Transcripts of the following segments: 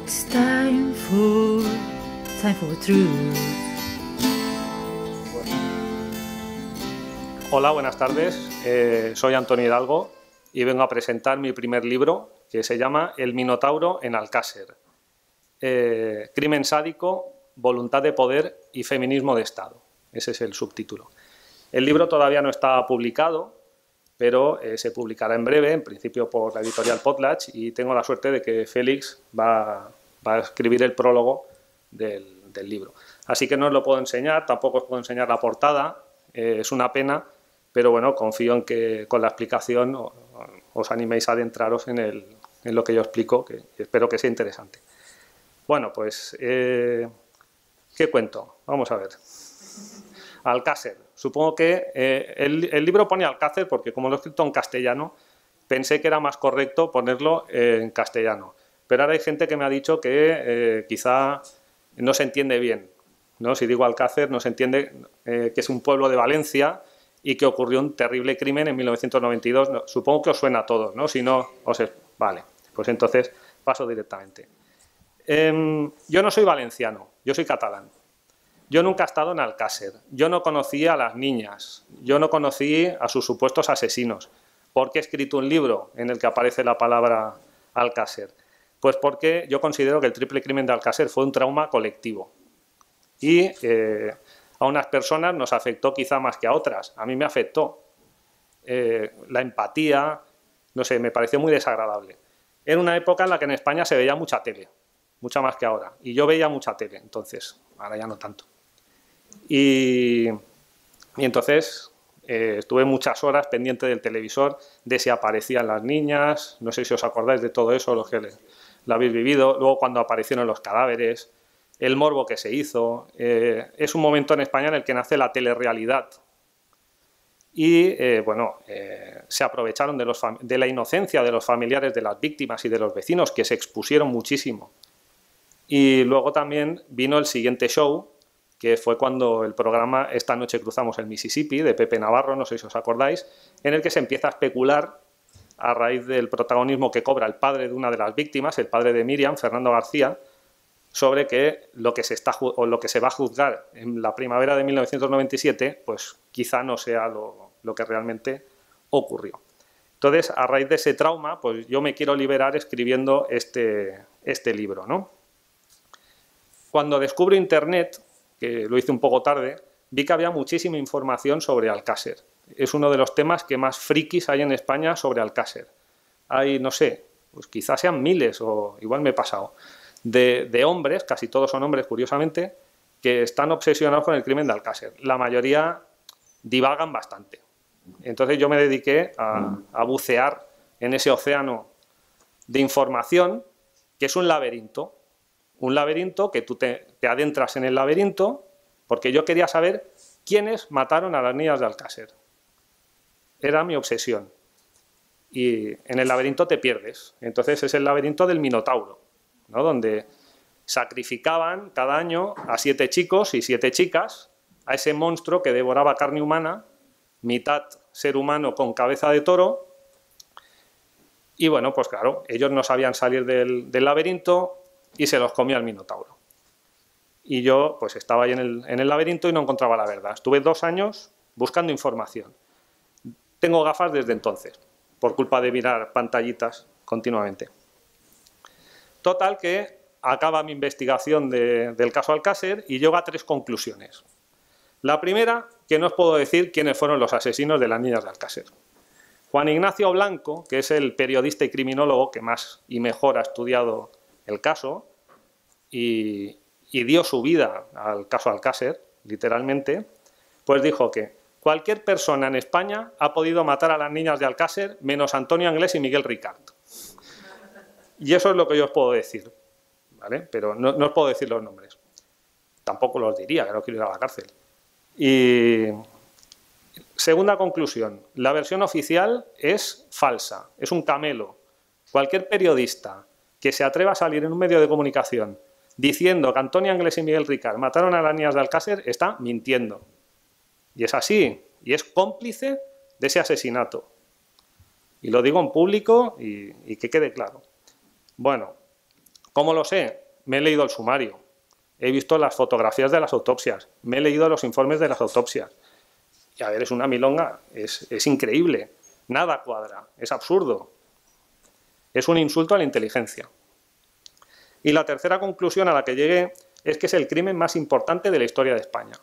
It's time for truth. Hola, buenas tardes. Soy Antonio Hidalgo y vengo a presentar mi primer libro que se llama El Minotauro en Alcácer. Crimen sádico, voluntad de poder y feminismo de Estado. Ese es el subtítulo. El libro todavía no está publicado, pero se publicará en breve, en principio por la editorial Potlatch, y tengo la suerte de que Félix va a escribir el prólogo del libro. Así que no os lo puedo enseñar, tampoco os puedo enseñar la portada, es una pena, pero bueno, confío en que con la explicación os animéis a adentraros en lo que yo explico, que espero que sea interesante. Bueno, pues, ¿qué cuento? Vamos a ver. Alcácer. Supongo que el libro pone Alcácer porque como lo he escrito en castellano, pensé que era más correcto ponerlo en castellano. Pero ahora hay gente que me ha dicho que quizá no se entiende bien, ¿no? Si digo Alcácer, no se entiende que es un pueblo de Valencia y que ocurrió un terrible crimen en 1992. No, supongo que os suena a todos, ¿no? Si no, vale, pues entonces paso directamente. Yo no soy valenciano, yo soy catalán. Yo nunca he estado en Alcácer, yo no conocí a las niñas, yo no conocí a sus supuestos asesinos. ¿Por qué he escrito un libro en el que aparece la palabra Alcácer? Pues porque yo considero que el triple crimen de Alcácer fue un trauma colectivo. Y a unas personas nos afectó quizá más que a otras. A mí me afectó. La empatía, no sé, me pareció muy desagradable. Era una época en la que en España se veía mucha tele, mucha más que ahora. Y yo veía mucha tele, entonces, ahora ya no tanto. Y entonces estuve muchas horas pendiente del televisor, de si aparecían las niñas, no sé si os acordáis de todo eso, los que lo habéis vivido, luego cuando aparecieron los cadáveres, el morbo que se hizo. Es un momento en España en el que nace la telerrealidad. Y bueno, se aprovecharon de la inocencia de los familiares de las víctimas y de los vecinos, que se expusieron muchísimo. Y luego también vino el siguiente show, que fue cuando el programa Esta noche cruzamos el Mississippi, de Pepe Navarro, no sé si os acordáis, en el que se empieza a especular a raíz del protagonismo que cobra el padre de una de las víctimas, el padre de Miriam, Fernando García, sobre que lo que se va a juzgar en la primavera de 1997, pues quizá no sea lo que realmente ocurrió. Entonces, a raíz de ese trauma, pues yo me quiero liberar escribiendo este libro, ¿no? Cuando descubro Internet, que lo hice un poco tarde, vi que había muchísima información sobre Alcácer. Es uno de los temas que más frikis hay en España sobre Alcácer. Hay, no sé, pues quizás sean miles, o igual me he pasado, de hombres, casi todos son hombres, curiosamente, que están obsesionados con el crimen de Alcácer. La mayoría divagan bastante. Entonces yo me dediqué a bucear en ese océano de información, que es un laberinto. Un laberinto que tú te adentras en el laberinto, porque yo quería saber quiénes mataron a las niñas de Alcácer. Era mi obsesión. Y en el laberinto te pierdes. Entonces es el laberinto del Minotauro, ¿no? Donde sacrificaban cada año a 7 chicos y 7 chicas a ese monstruo que devoraba carne humana, mitad ser humano con cabeza de toro. Y bueno, pues claro, ellos no sabían salir del laberinto y se los comía el Minotauro. Y yo pues estaba ahí en el laberinto y no encontraba la verdad. Estuve 2 años buscando información. Tengo gafas desde entonces, por culpa de mirar pantallitas continuamente. Total que acaba mi investigación del caso Alcácer y llego a 3 conclusiones. La primera, que no os puedo decir quiénes fueron los asesinos de las niñas de Alcácer. Juan Ignacio Blanco, que es el periodista y criminólogo que más y mejor ha estudiado el caso y dio su vida al caso Alcácer, literalmente, pues dijo que cualquier persona en España ha podido matar a las niñas de Alcácer menos Antonio Anglés y Miguel Ricard. Y eso es lo que yo os puedo decir, ¿vale? Pero no os puedo decir los nombres. Tampoco los diría, que no quiero ir a la cárcel. Y segunda conclusión, la versión oficial es falsa, es un camelo. Cualquier periodista que se atreva a salir en un medio de comunicación diciendo que Antonio Anglés y Miguel Ricard mataron a las niñas de Alcácer está mintiendo. Y es así, y es cómplice de ese asesinato. Y lo digo en público y que quede claro. Bueno, ¿Cómo lo sé? Me he leído el sumario, he visto las fotografías de las autopsias, me he leído los informes de las autopsias. Y a ver, es una milonga, es increíble, nada cuadra, es absurdo. Es un insulto a la inteligencia. Y la tercera conclusión a la que llegué es que es el crimen más importante de la historia de España.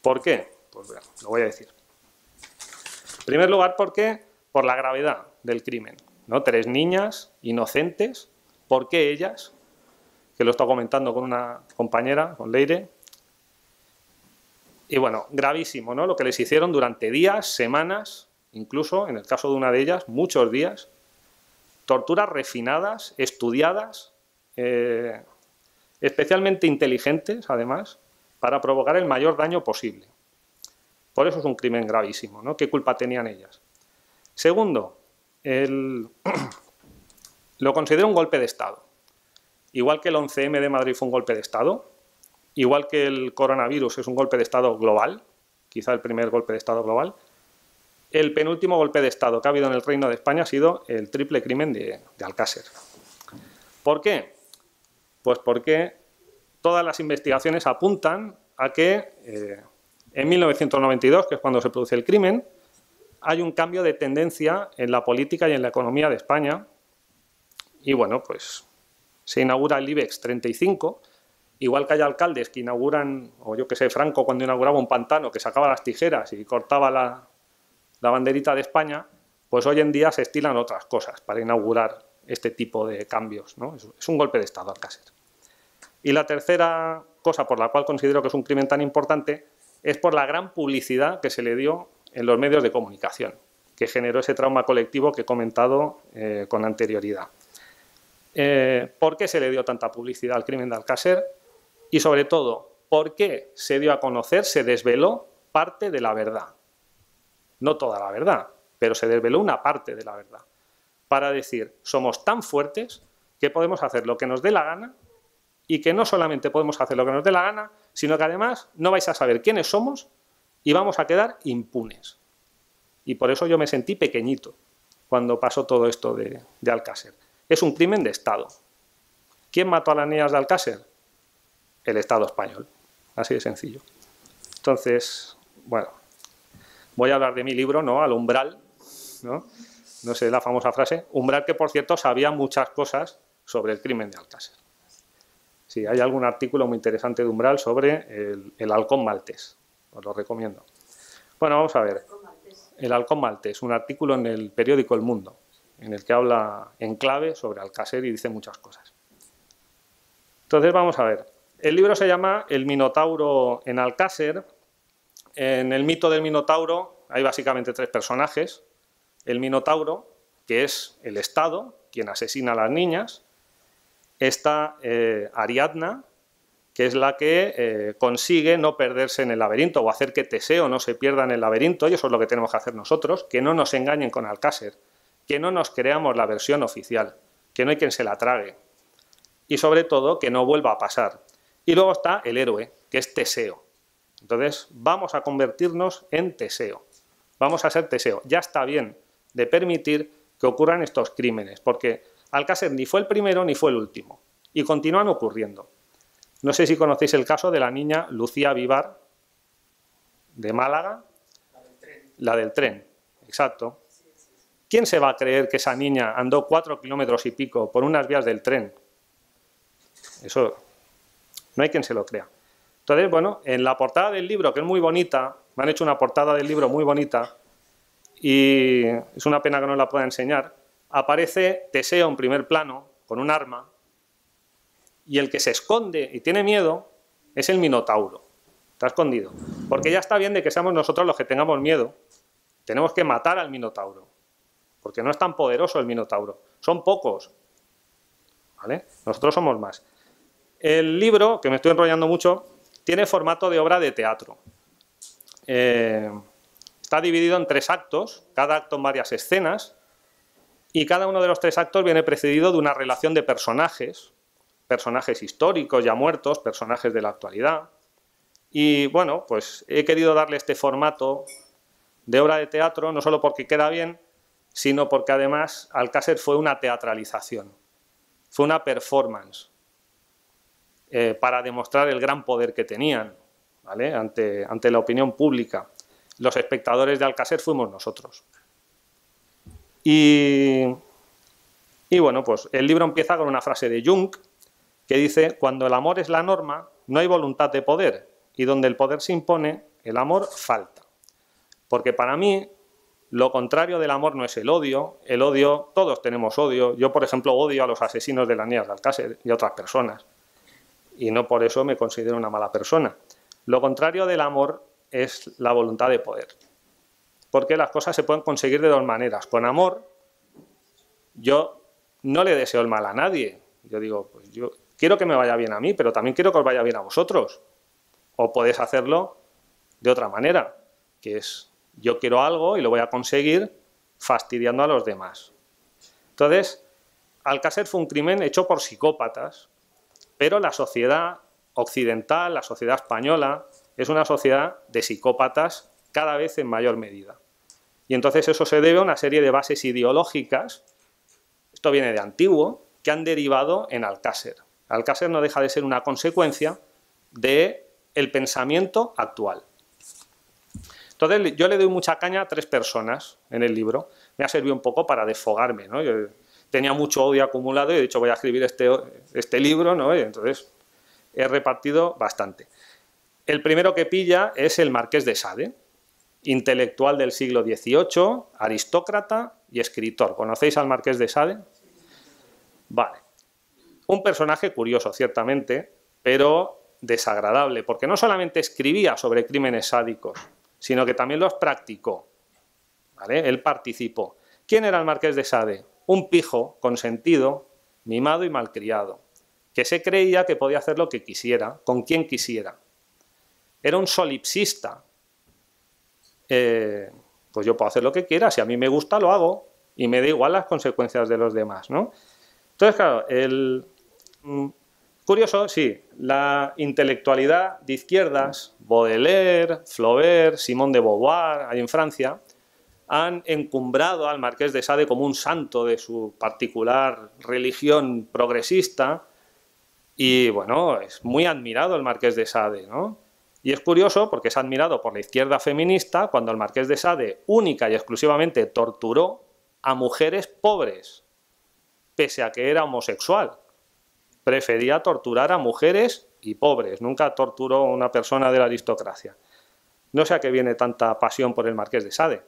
¿Por qué? Pues bueno, lo voy a decir. En primer lugar, ¿por qué? Por la gravedad del crimen, ¿no? 3 niñas inocentes. ¿Por qué ellas? Que lo he estado comentando con una compañera, con Leire. Y bueno, gravísimo, ¿no? Lo que les hicieron durante días, semanas, incluso, en el caso de una de ellas, muchos días. Torturas refinadas, estudiadas, especialmente inteligentes, además, para provocar el mayor daño posible. Por eso es un crimen gravísimo, ¿no? ¿Qué culpa tenían ellas? Segundo, lo considero un golpe de Estado. Igual que el 11M de Madrid fue un golpe de Estado, igual que el coronavirus es un golpe de Estado global, quizá el primer golpe de Estado global, el penúltimo golpe de Estado que ha habido en el Reino de España ha sido el triple crimen de Alcácer. ¿Por qué? Pues porque todas las investigaciones apuntan a que en 1992, que es cuando se produce el crimen, hay un cambio de tendencia en la política y en la economía de España. Y bueno, pues se inaugura el IBEX 35, igual que hay alcaldes que inauguran, o yo que sé, Franco cuando inauguraba un pantano, que sacaba las tijeras y cortaba la banderita de España, pues hoy en día se estilan otras cosas para inaugurar este tipo de cambios, ¿no? Es un golpe de Estado, Alcácer. Y la tercera cosa por la cual considero que es un crimen tan importante es por la gran publicidad que se le dio en los medios de comunicación, que generó ese trauma colectivo que he comentado con anterioridad. ¿Por qué se le dio tanta publicidad al crimen de Alcácer? Y sobre todo, ¿por qué se dio a conocer, se desveló parte de la verdad? No toda la verdad, pero se desveló una parte de la verdad. Para decir, somos tan fuertes que podemos hacer lo que nos dé la gana y que no solamente podemos hacer lo que nos dé la gana, sino que además no vais a saber quiénes somos y vamos a quedar impunes. Y por eso yo me sentí pequeñito cuando pasó todo esto de Alcácer. Es un crimen de Estado. ¿Quién mató a las niñas de Alcácer? El Estado español. Así de sencillo. Entonces, bueno, voy a hablar de mi libro, ¿no? Al umbral, ¿no? No sé la famosa frase. Umbral que, por cierto, sabía muchas cosas sobre el crimen de Alcácer. Sí, hay algún artículo muy interesante de Umbral sobre el halcón maltés. Os lo recomiendo. Bueno, vamos a ver. El halcón maltés, un artículo en el periódico El Mundo, en el que habla en clave sobre Alcácer y dice muchas cosas. Entonces, vamos a ver. El libro se llama El Minotauro en Alcácer. En el mito del Minotauro hay básicamente 3 personajes. El Minotauro, que es el Estado, quien asesina a las niñas. Está Ariadna, que es la que consigue no perderse en el laberinto o hacer que Teseo no se pierda en el laberinto, y eso es lo que tenemos que hacer nosotros, que no nos engañen con Alcácer, que no nos creamos la versión oficial, que no hay quien se la trague, y sobre todo que no vuelva a pasar. Y luego está el héroe, que es Teseo. Entonces vamos a convertirnos en Teseo, vamos a ser Teseo. Ya está bien de permitir que ocurran estos crímenes, porque Alcácer ni fue el primero ni fue el último, y continúan ocurriendo. No sé si conocéis el caso de la niña Lucía Vivar, de Málaga. La del tren, exacto. ¿Quién se va a creer que esa niña andó 4 kilómetros y pico por unas vías del tren? Eso no hay quien se lo crea. Entonces, bueno, en la portada del libro, que es muy bonita, me han hecho una portada del libro muy bonita, y es una pena que no la pueda enseñar, aparece Teseo en primer plano, con un arma, y el que se esconde y tiene miedo es el Minotauro. Está escondido. Porque ya está bien de que seamos nosotros los que tengamos miedo. Tenemos que matar al Minotauro. Porque no es tan poderoso el Minotauro. Son pocos. ¿Vale? Nosotros somos más. El libro, que me estoy enrollando mucho, tiene formato de obra de teatro. Está dividido en 3 actos, cada acto en varias escenas, y cada uno de los 3 actos viene precedido de una relación de personajes históricos ya muertos, personajes de la actualidad. Y bueno, pues he querido darle este formato de obra de teatro, no solo porque queda bien, sino porque además Alcácer fue una teatralización. fue una performance para demostrar el gran poder que tenían, ¿vale? ante la opinión pública. Los espectadores de Alcácer fuimos nosotros. Y bueno, pues el libro empieza con una frase de Jung que dice: cuando el amor es la norma, no hay voluntad de poder, y donde el poder se impone, el amor falta. Porque para mí, lo contrario del amor no es el odio, todos tenemos odio. Yo, por ejemplo, odio a los asesinos de las niñas de Alcácer y a otras personas, y no por eso me considero una mala persona. Lo contrario del amor es la voluntad de poder, porque las cosas se pueden conseguir de dos maneras. Con amor, yo no le deseo el mal a nadie. Yo digo, pues yo quiero que me vaya bien a mí, pero también quiero que os vaya bien a vosotros. O podéis hacerlo de otra manera, que es: yo quiero algo y lo voy a conseguir fastidiando a los demás. Entonces, Alcácer fue un crimen hecho por psicópatas, pero la sociedad occidental, la sociedad española, es una sociedad de psicópatas cada vez en mayor medida. Y entonces eso se debe a una serie de bases ideológicas, esto viene de antiguo, que han derivado en Alcácer. Alcácer no deja de ser una consecuencia del pensamiento actual. Entonces yo le doy mucha caña a 3 personas en el libro. Me ha servido un poco para desfogarme, ¿no? Yo tenía mucho odio acumulado y he dicho, voy a escribir este libro, ¿no? Y entonces he repartido bastante. El primero que pilla es el Marqués de Sade, intelectual del siglo XVIII, aristócrata y escritor. ¿Conocéis al Marqués de Sade? Vale. Un personaje curioso, ciertamente, pero desagradable, porque no solamente escribía sobre crímenes sádicos, sino que también los practicó, ¿vale? Él participó. ¿Quién era el Marqués de Sade? Un pijo consentido, mimado y malcriado, que se creía que podía hacer lo que quisiera, con quien quisiera. Era un solipsista. Pues yo puedo hacer lo que quiera, si a mí me gusta lo hago, y me da igual las consecuencias de los demás, ¿no? Entonces, claro, curioso, sí, la intelectualidad de izquierdas, Baudelaire, Flaubert, Simone de Beauvoir, ahí en Francia, han encumbrado al Marqués de Sade como un santo de su particular religión progresista, y bueno, es muy admirado el Marqués de Sade, ¿no? Y es curioso porque es admirado por la izquierda feminista cuando el Marqués de Sade única y exclusivamente torturó a mujeres pobres, pese a que era homosexual. Prefería torturar a mujeres y pobres, nunca torturó a una persona de la aristocracia. No sé a qué viene tanta pasión por el Marqués de Sade.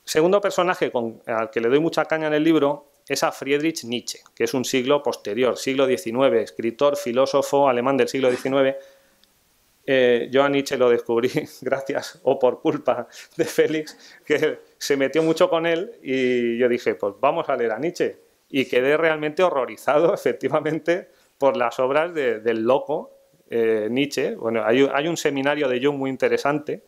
Segundo personaje al que le doy mucha caña en el libro es a Friedrich Nietzsche, que es un siglo posterior, siglo XIX, escritor, filósofo alemán del siglo XIX. Yo a Nietzsche lo descubrí gracias o por culpa de Félix, que se metió mucho con él, y yo dije, pues vamos a leer a Nietzsche. Y quedé realmente horrorizado, efectivamente, por las obras del loco Nietzsche. Bueno, hay un seminario de Jung muy interesante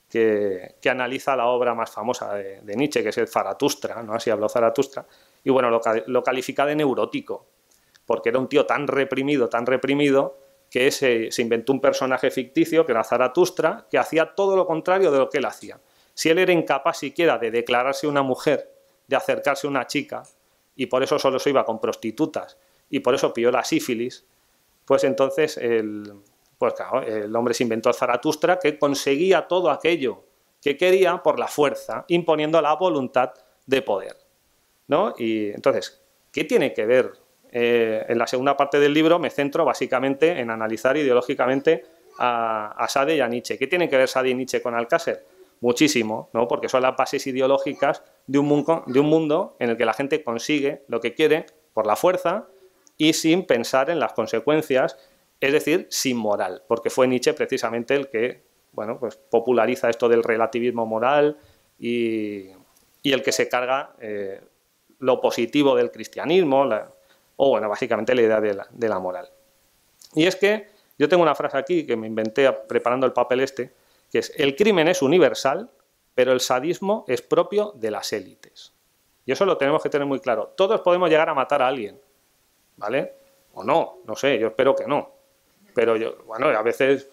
que analiza la obra más famosa de Nietzsche, que es el Zaratustra, ¿no? Así habló Zaratustra. Y bueno, lo califica de neurótico, porque era un tío tan reprimido, que se inventó un personaje ficticio, que era Zaratustra, que hacía todo lo contrario de lo que él hacía. Si él era incapaz siquiera de declararse una mujer, de acercarse a una chica, y por eso solo se iba con prostitutas, y por eso pilló la sífilis, pues entonces el hombre se inventó el Zaratustra, que conseguía todo aquello que quería por la fuerza, imponiendo la voluntad de poder, ¿no? Y entonces, ¿qué tiene que ver? En la segunda parte del libro me centro básicamente en analizar ideológicamente a Sade y a Nietzsche. ¿Qué tienen que ver Sade y Nietzsche con Alcácer? Muchísimo, ¿no? Porque son las bases ideológicas de un mundo en el que la gente consigue lo que quiere por la fuerza y sin pensar en las consecuencias, es decir, sin moral, porque fue Nietzsche precisamente el que, bueno, pues populariza esto del relativismo moral y el que se carga lo positivo del cristianismo, básicamente la idea de la moral. Y es que yo tengo una frase aquí que me inventé preparando el papel que es: el crimen es universal, pero el sadismo es propio de las élites. Y eso lo tenemos que tener muy claro. Todos podemos llegar a matar a alguien, ¿vale? O no sé, yo espero que no. Pero a veces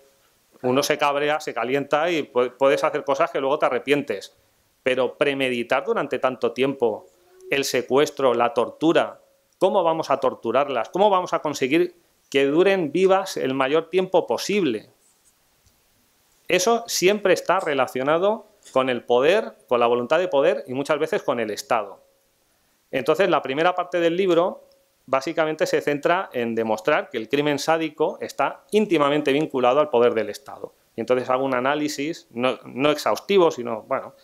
uno se cabrea, se calienta y puedes hacer cosas que luego te arrepientes. Pero premeditar durante tanto tiempo el secuestro, la tortura. ¿Cómo vamos a torturarlas? ¿Cómo vamos a conseguir que duren vivas el mayor tiempo posible? Eso siempre está relacionado con el poder, con la voluntad de poder y muchas veces con el Estado. Entonces, la primera parte del libro básicamente se centra en demostrar que el crimen sádico está íntimamente vinculado al poder del Estado. Y entonces hago un análisis, no exhaustivo, sino, bueno,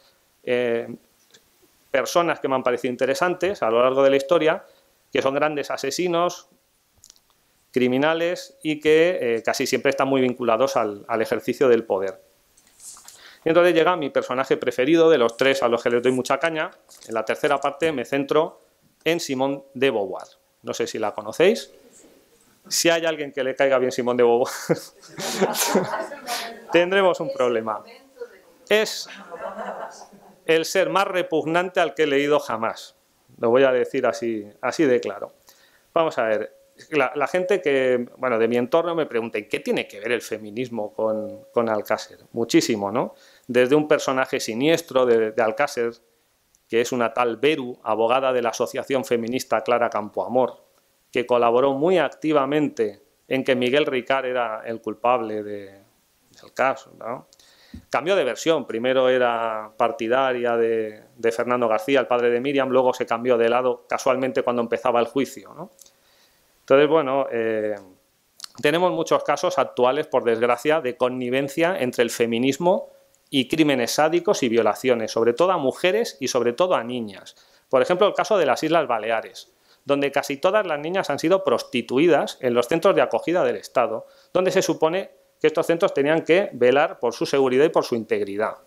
personas que me han parecido interesantes a lo largo de la historia, que son grandes asesinos, criminales y que casi siempre están muy vinculados al ejercicio del poder. Y entonces llega mi personaje preferido de los tres a los que les doy mucha caña. En la tercera parte me centro en Simone de Beauvoir. No sé si la conocéis. Si hay alguien que le caiga bien Simone de Beauvoir, tendremos un problema. Es el ser más repugnante al que he leído jamás. Lo voy a decir así de claro. Vamos a ver. La gente que, bueno, de mi entorno me pregunta, ¿y qué tiene que ver el feminismo con Alcácer? Muchísimo, ¿no? Desde un personaje siniestro de Alcácer, que es una tal Beru, abogada de la asociación feminista Clara Campoamor, que colaboró muy activamente en que Miguel Ricard era el culpable del caso, ¿no? Cambió de versión, primero era partidaria de Fernando García, el padre de Miriam, luego se cambió de lado casualmente cuando empezaba el juicio, ¿no? Entonces, bueno, tenemos muchos casos actuales, por desgracia, de connivencia entre el feminismo y crímenes sádicos y violaciones, sobre todo a mujeres y sobre todo a niñas. Por ejemplo, el caso de las Islas Baleares, donde casi todas las niñas han sido prostituidas en los centros de acogida del Estado, donde se supone que estos centros tenían que velar por su seguridad y por su integridad.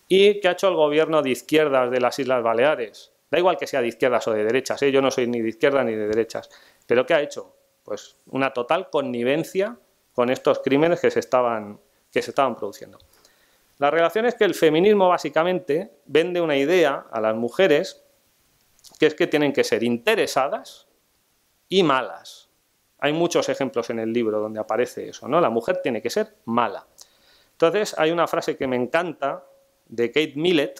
¿Y qué ha hecho el gobierno de izquierdas de las Islas Baleares? Da igual que sea de izquierdas o de derechas, yo no soy ni de izquierdas ni de derechas. ¿Pero qué ha hecho? Pues una total connivencia con estos crímenes que se estaban produciendo. La relación es que el feminismo básicamente vende una idea a las mujeres que es que tienen que ser interesadas y malas. Hay muchos ejemplos en el libro donde aparece eso, ¿no? La mujer tiene que ser mala. Entonces hay una frase que me encanta de Kate Millett,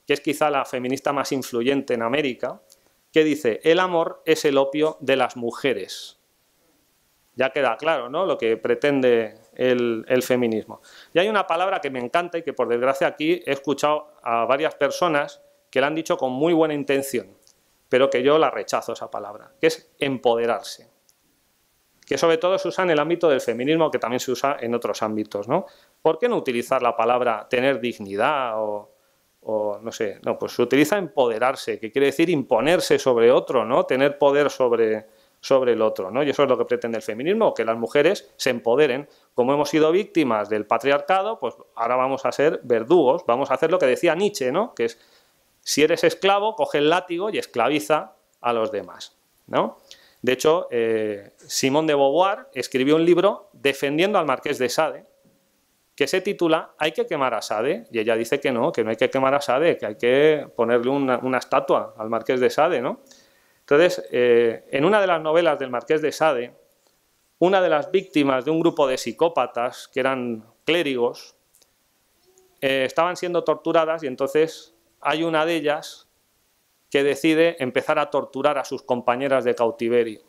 que es quizá la feminista más influyente en América, que dice: el amor es el opio de las mujeres. Ya queda claro, ¿no?, lo que pretende el feminismo. Y hay una palabra que me encanta y que por desgracia aquí he escuchado a varias personas que la han dicho con muy buena intención, pero que yo la rechazo, esa palabra, que es empoderarse. Que sobre todo se usa en el ámbito del feminismo, que también se usa en otros ámbitos, ¿no? ¿Por qué no utilizar la palabra tener dignidad o no sé? No, pues se utiliza empoderarse, que quiere decir imponerse sobre otro, ¿no? Tener poder sobre el otro, ¿no? Y eso es lo que pretende el feminismo, que las mujeres se empoderen. Como hemos sido víctimas del patriarcado, pues ahora vamos a ser verdugos, vamos a hacer lo que decía Nietzsche, ¿no? Que es, si eres esclavo, coge el látigo y esclaviza a los demás, ¿no? De hecho, Simone de Beauvoir escribió un libro defendiendo al Marqués de Sade, que se titula ¿Hay que quemar a Sade? Y ella dice que no hay que quemar a Sade, que hay que ponerle una estatua al Marqués de Sade, ¿no? Entonces, en una de las novelas del Marqués de Sade, una de las víctimas de un grupo de psicópatas, que eran clérigos, estaban siendo torturadas y entonces hay una de ellas que decide empezar a torturar a sus compañeras de cautiverio.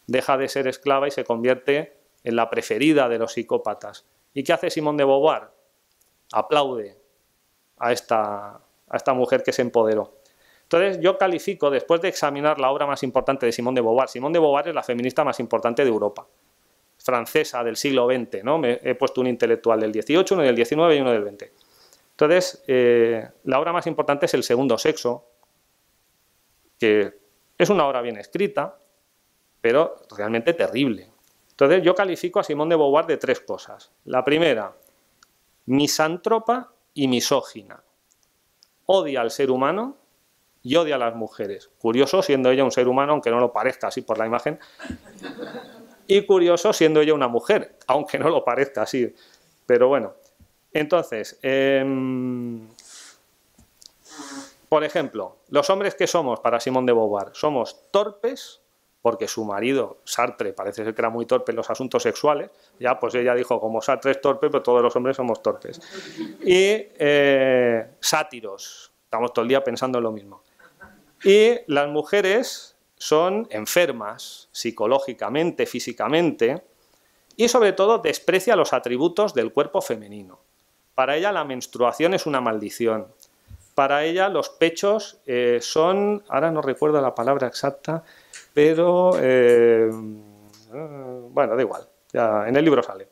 Deja de ser esclava y se convierte en la preferida de los psicópatas. ¿Y qué hace Simone de Beauvoir? Aplaude a esta mujer que se empoderó. Entonces yo califico, después de examinar la obra más importante de Simone de Beauvoir es la feminista más importante de Europa, francesa del siglo XX, ¿no? He puesto un intelectual del 18, uno del 19 y uno del 20. Entonces, la obra más importante es El segundo sexo, que es una obra bien escrita, pero realmente terrible. Entonces yo califico a Simone de Beauvoir de tres cosas. La primera, misántropa y misógina. Odia al ser humano y odia a las mujeres. Curioso siendo ella un ser humano, aunque no lo parezca así por la imagen. Y curioso siendo ella una mujer, aunque no lo parezca así. Pero bueno. Entonces, por ejemplo, los hombres que somos para Simone de Beauvoir, somos torpes, porque su marido, Sartre, parece ser que era muy torpe en los asuntos sexuales. Ya, pues ella dijo, como Sartre es torpe, pues todos los hombres somos torpes. Y sátiros, estamos todo el día pensando en lo mismo. Y las mujeres son enfermas psicológicamente, físicamente, y sobre todo desprecia los atributos del cuerpo femenino. Para ella la menstruación es una maldición. Para ella los pechos son, ahora no recuerdo la palabra exacta, pero bueno, da igual, ya en el libro sale.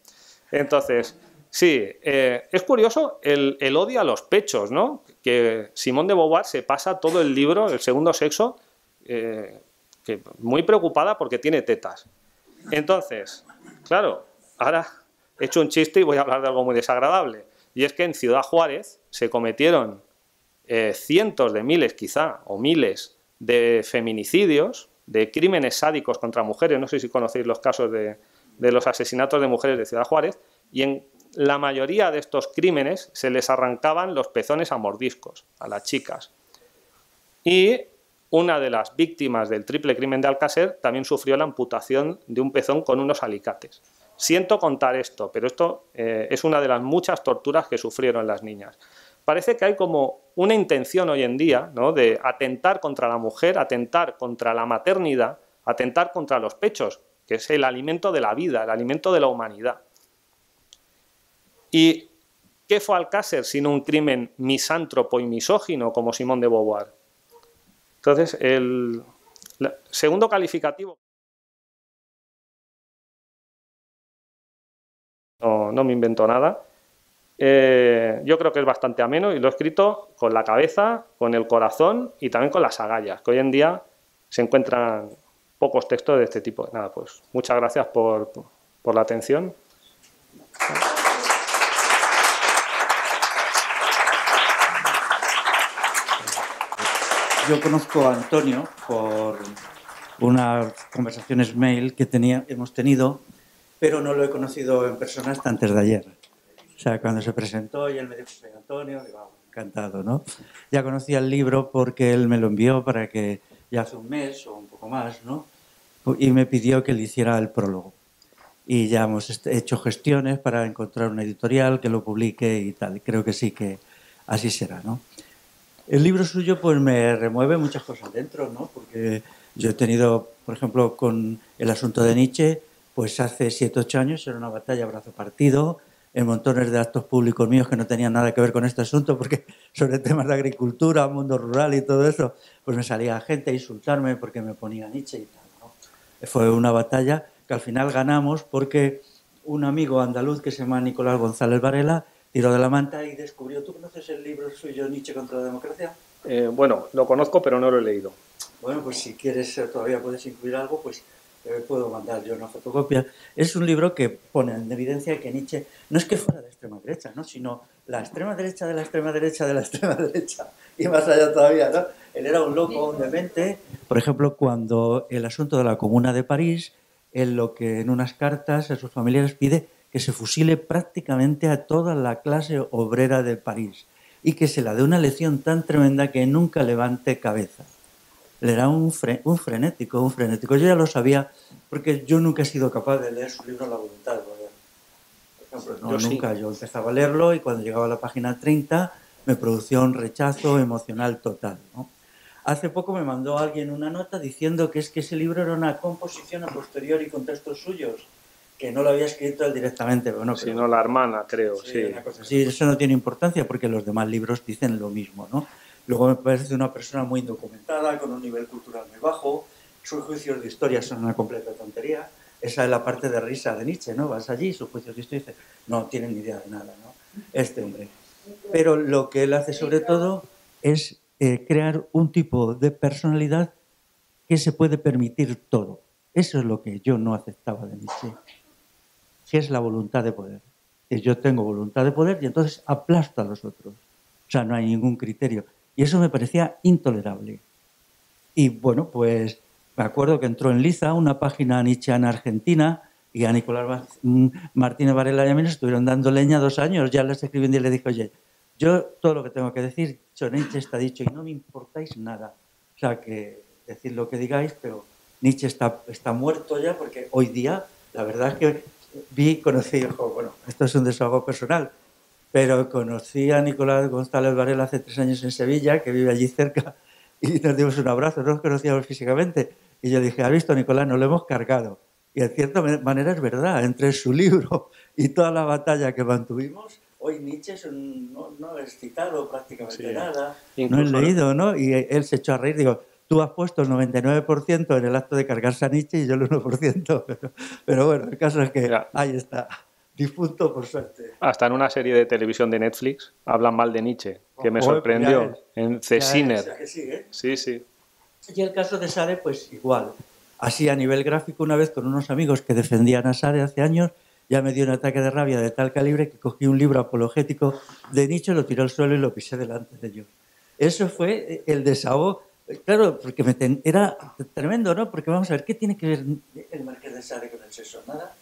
Entonces, sí, es curioso el odio a los pechos, ¿no? Que Simone de Beauvoir se pasa todo el libro, El segundo sexo, muy preocupada porque tiene tetas. Entonces, claro, ahora he hecho un chiste y voy a hablar de algo muy desagradable. Y es que en Ciudad Juárez se cometieron cientos de miles, quizá, o miles de feminicidios, de crímenes sádicos contra mujeres. No sé si conocéis los casos de los asesinatos de mujeres de Ciudad Juárez. Y en la mayoría de estos crímenes se les arrancaban los pezones a mordiscos a las chicas. Y una de las víctimas del triple crimen de Alcácer también sufrió la amputación de un pezón con unos alicates. Siento contar esto, pero esto es una de las muchas torturas que sufrieron las niñas. Parece que hay como una intención hoy en día, ¿no?, de atentar contra la mujer, atentar contra la maternidad, atentar contra los pechos, que es el alimento de la vida, el alimento de la humanidad. ¿Y qué fue Alcácer sino un crimen misántropo y misógino como Simone de Beauvoir? Entonces, el segundo calificativo... No me invento nada. Yo creo que es bastante ameno y lo he escrito con la cabeza, con el corazón y también con las agallas, que hoy en día se encuentran pocos textos de este tipo. Nada, pues muchas gracias por la atención. Yo conozco a Antonio por unas conversaciones mail que hemos tenido, pero no lo he conocido en persona hasta antes de ayer. O sea, cuando se presentó y él me dijo, soy Antonio, digo, encantado, ¿no? Ya conocía el libro porque él me lo envió para que ya hace un mes o un poco más, ¿no? Y me pidió que le hiciera el prólogo. Y ya hemos hecho gestiones para encontrar una editorial que lo publique y tal. Y creo que sí que así será, ¿no? El libro suyo pues me remueve muchas cosas dentro, ¿no? Porque yo he tenido, por ejemplo, con el asunto de Nietzsche, pues hace 7 o 8 años era una batalla a brazo partido, en montones de actos públicos míos que no tenían nada que ver con este asunto, porque sobre temas de agricultura, mundo rural y todo eso, pues me salía gente a insultarme porque me ponía Nietzsche y tal, ¿no? Fue una batalla que al final ganamos porque un amigo andaluz que se llama Nicolás González Varela tiró de la manta y descubrió... ¿Tú conoces el libro suyo, Nietzsche contra la democracia? Bueno, lo conozco, pero no lo he leído. Bueno, pues si quieres todavía puedes incluir algo, pues puedo mandar yo una fotocopia. Es un libro que pone en evidencia que Nietzsche no es que fuera de extrema derecha, ¿no?, sino la extrema derecha de la extrema derecha de la extrema derecha y más allá todavía, ¿no? Él era un loco, un demente. Por ejemplo, cuando el asunto de la Comuna de París, él lo que en unas cartas a sus familiares pide que se fusile prácticamente a toda la clase obrera de París y que se la dé una lección tan tremenda que nunca levante cabeza. Él era un frenético. Yo ya lo sabía porque yo nunca he sido capaz de leer su libro La voluntad de poder. Por ejemplo, nunca. Sí. Yo empezaba a leerlo y cuando llegaba a la página 30 me producía un rechazo emocional total, ¿no? Hace poco me mandó alguien una nota diciendo que es que ese libro era una composición a posteriori con textos suyos, que no lo había escrito él directamente. Bueno, sí, no la hermana, creo. Sí. Una cosa así. Eso no tiene importancia porque los demás libros dicen lo mismo, ¿no? Luego me parece una persona muy indocumentada, con un nivel cultural muy bajo. Sus juicios de historia son una completa tontería. Esa es la parte de risa de Nietzsche, ¿no? Vas allí, sus juicios de historia, no tienen ni idea de nada, ¿no? Este hombre. Pero lo que él hace sobre todo es crear un tipo de personalidad que se puede permitir todo. Eso es lo que yo no aceptaba de Nietzsche, que es la voluntad de poder. Que yo tengo voluntad de poder y entonces aplasto a los otros. O sea, no hay ningún criterio. Y eso me parecía intolerable. Y bueno, pues me acuerdo que entró en Liza, una página nietzscheana argentina, y a Nicolás Martínez Varela y a mí nos estuvieron dando leña 2 años. Ya les escribí y le dije, oye, yo todo lo que tengo que decir, Nietzsche está dicho y no me importáis nada. O sea, que decid lo que digáis, pero Nietzsche está muerto ya porque hoy día, la verdad es que conocí, bueno, esto es un desahogo personal, pero conocí a Nicolás González Varela hace 3 años en Sevilla, que vive allí cerca, y nos dimos un abrazo, no nos conocíamos físicamente. Y yo dije, ¿has visto, Nicolás? Nos lo hemos cargado. Y en cierta manera es verdad, entre su libro y toda la batalla que mantuvimos, hoy Nietzsche no es citado prácticamente nada, no es leído, ¿no? Y él se echó a reír, digo, tú has puesto el 99% en el acto de cargarse a Nietzsche y yo el 1%. Pero bueno, el caso es que Mira, ahí está, difunto por suerte. hasta en una serie de televisión de Netflix hablan mal de Nietzsche, que me sorprendió, en The Sinner. Sí, sí. Y el caso de Sade, pues igual. Así a nivel gráfico, una vez con unos amigos que defendían a Sade hace años, ya me dio un ataque de rabia de tal calibre que cogí un libro apologético de Nietzsche, lo tiré al suelo y lo pisé delante de ellos. Eso fue el desahogo. Claro, porque era tremendo, ¿no? Porque vamos a ver, ¿qué tiene que ver el Marqués de Sade con el sexo? Nada.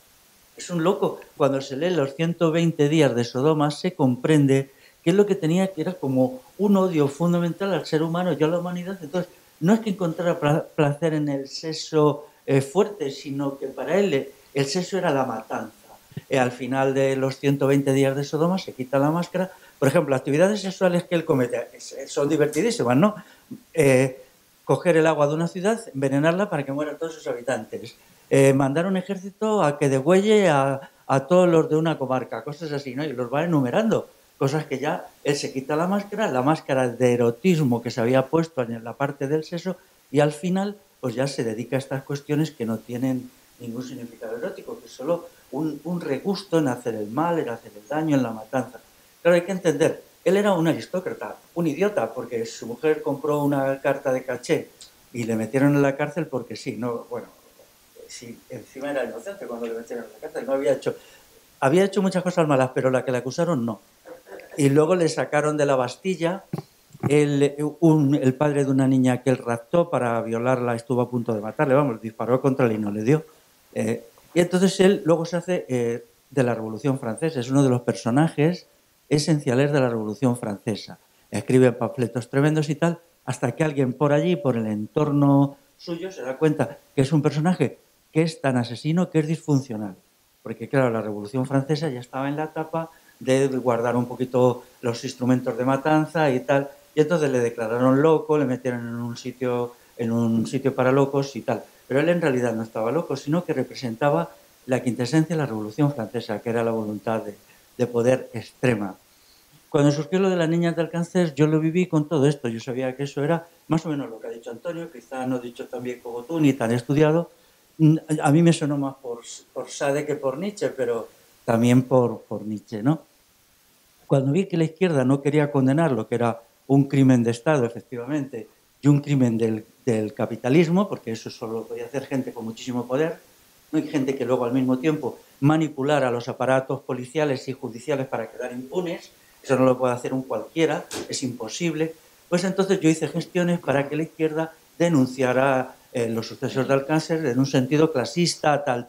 Es un loco. Cuando se lee los 120 días de Sodoma, se comprende que es lo que tenía, que era como un odio fundamental al ser humano y a la humanidad. Entonces, no es que encontrara placer en el sexo fuerte, sino que para él el sexo era la matanza. Al final de los 120 días de Sodoma se quita la máscara. Por ejemplo, las actividades sexuales que él comete son divertidísimas, ¿no? Coger el agua de una ciudad, envenenarla para que mueran todos sus habitantes. Mandar un ejército a que degüelle a todos los de una comarca, cosas así, ¿no? Y los va enumerando. Cosas que ya él se quita la máscara de erotismo que se había puesto en la parte del sexo, y al final pues ya se dedica a estas cuestiones que no tienen ningún significado erótico, que es solo un regusto en hacer el mal, en hacer el daño, en la matanza. Claro, hay que entender, él era un aristócrata, un idiota, porque su mujer compró una carta de caché y le metieron en la cárcel porque sí, no, bueno, sí, encima era inocente cuando le metieron en la cárcel, no había hecho muchas cosas malas, pero la que le acusaron no. Y luego le sacaron de la Bastilla. El padre de una niña que él raptó para violarla estuvo a punto de matarle, vamos, disparó contra él y no le dio. Y entonces él luego se hace de la Revolución Francesa, es uno de los personajes esenciales de la Revolución Francesa. Escribe panfletos tremendos y tal, hasta que alguien por allí, por el entorno suyo, se da cuenta que es un personaje que es tan asesino que es disfuncional. Porque claro, la Revolución Francesa ya estaba en la etapa de guardar un poquito los instrumentos de matanza y tal, y entonces le declararon loco, le metieron en un sitio para locos y tal. Pero él en realidad no estaba loco, sino que representaba la quintesencia de la Revolución Francesa, que era la voluntad de poder extrema. Cuando surgió lo de las niñas del cáncer, yo lo viví con todo esto. Yo sabía que eso era más o menos lo que ha dicho Antonio, quizá no dicho tan bien como tú, ni tan estudiado. A mí me sonó más por Sade que por Nietzsche, pero también por Nietzsche, ¿no? Cuando vi que la izquierda no quería condenar lo que era un crimen de Estado, efectivamente, y un crimen del capitalismo, porque eso solo lo podía hacer gente con muchísimo poder, no hay gente que luego al mismo tiempo manipulara a los aparatos policiales y judiciales para quedar impunes, eso no lo puede hacer un cualquiera, es imposible. Pues entonces yo hice gestiones para que la izquierda denunciara los sucesos del cáncer en un sentido clasista, tal.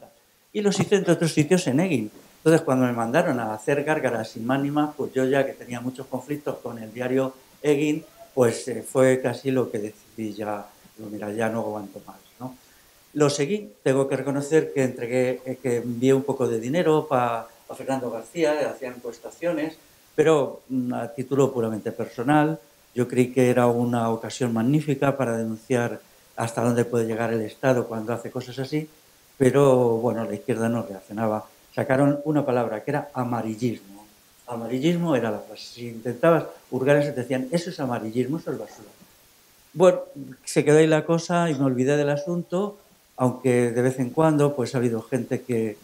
Y los hice en otros sitios en Egin. Entonces, cuando me mandaron a hacer gárgaras sin más ni más, pues yo ya que tenía muchos conflictos con el diario Egin, pues fue casi lo que decidí ya, mira, ya no aguanto más, ¿no? Lo seguí, tengo que reconocer que envié un poco de dinero a Fernando García, hacían encuestaciones, pero a título puramente personal. Yo creí que era una ocasión magnífica para denunciar hasta dónde puede llegar el Estado cuando hace cosas así, pero bueno, la izquierda no reaccionaba. Sacaron una palabra que era amarillismo. Amarillismo era la frase. Si intentabas hurgar eso, te decían, eso es amarillismo, eso es basura. Bueno, se quedó ahí la cosa y me olvidé del asunto, aunque de vez en cuando pues ha habido gente que